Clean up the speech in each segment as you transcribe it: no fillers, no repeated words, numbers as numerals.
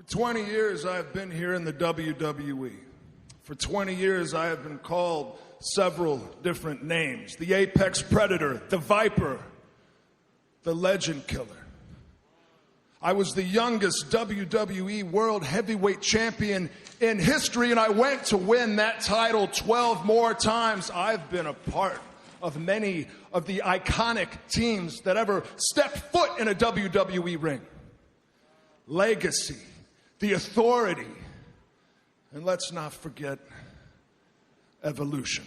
For 20 years, I've been here in the WWE. For 20 years, I have been called several different names. The Apex Predator, the Viper, the Legend Killer. I was the youngest WWE World Heavyweight Champion in history, and I went to win that title 12 more times. I've been a part of many of the iconic teams that ever stepped foot in a WWE ring. Legacy, the Authority, and let's not forget Evolution.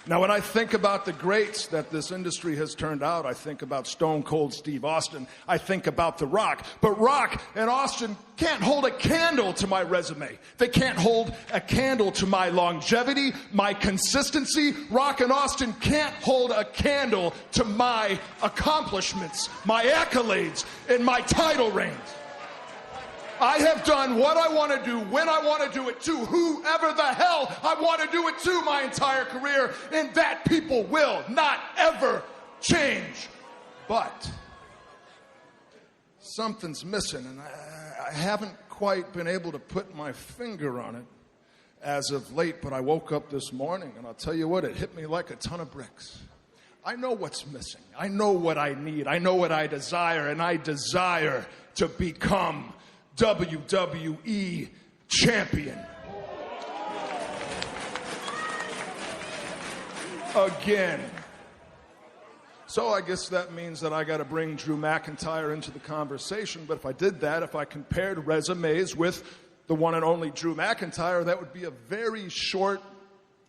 Now, when I think about the greats that this industry has turned out, I think about Stone Cold Steve Austin. I think about The Rock. But Rock and Austin can't hold a candle to my resume. They can't hold a candle to my longevity, my consistency. Rock and Austin can't hold a candle to my accomplishments, my accolades, and my title reigns. I have done what I want to do, when I want to do it, to whoever the hell I want to do it to my entire career, and that people will not ever change. But something's missing, and I haven't quite been able to put my finger on it as of late, but I woke up this morning, and I'll tell you what, it hit me like a ton of bricks. I know what's missing. I know what I need. I know what I desire, and I desire to become WWE champion. Again. So I guess that means that I got to bring Drew McIntyre into the conversation. But if I did that, if I compared resumes with the one and only Drew McIntyre, that would be a very short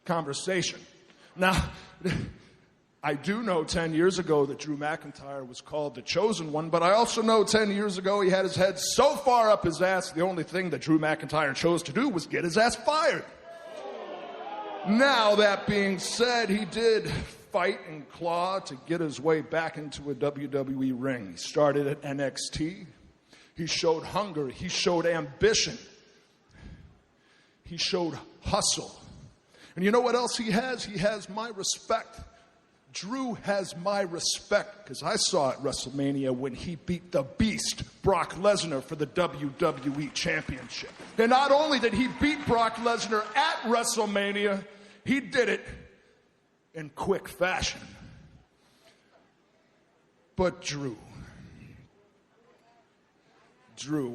conversation. Now, I do know 10 years ago that Drew McIntyre was called the Chosen One, but I also know 10 years ago he had his head so far up his ass, the only thing that Drew McIntyre chose to do was get his ass fired. Now, that being said, he did fight and claw to get his way back into a WWE ring. He started at NXT. He showed hunger. He showed ambition. He showed hustle. And you know what else he has? He has my respect. Drew has my respect because I saw at WrestleMania when he beat the Beast, Brock Lesnar, for the WWE Championship. And not only did he beat Brock Lesnar at WrestleMania, he did it in quick fashion. But Drew,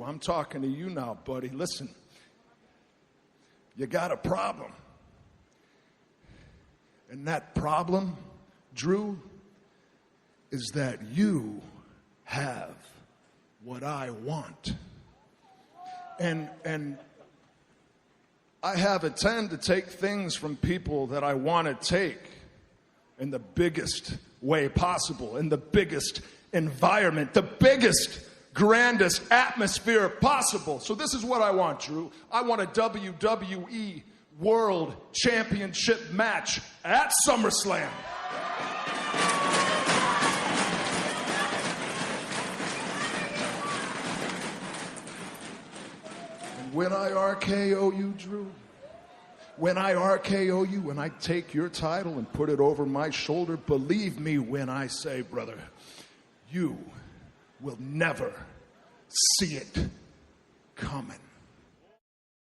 I'm talking to you now, buddy. Listen, you got a problem. And that problem, Drew, is that you have what I want. And I have a tend to take things from people that I want to take in the biggest way possible, in the biggest environment, the biggest, grandest atmosphere possible. So this is what I want, Drew. I want a WWE World Championship match at SummerSlam. When I RKO you, Drew, when I RKO you, when I take your title and put it over my shoulder, believe me when I say, brother, you will never see it coming.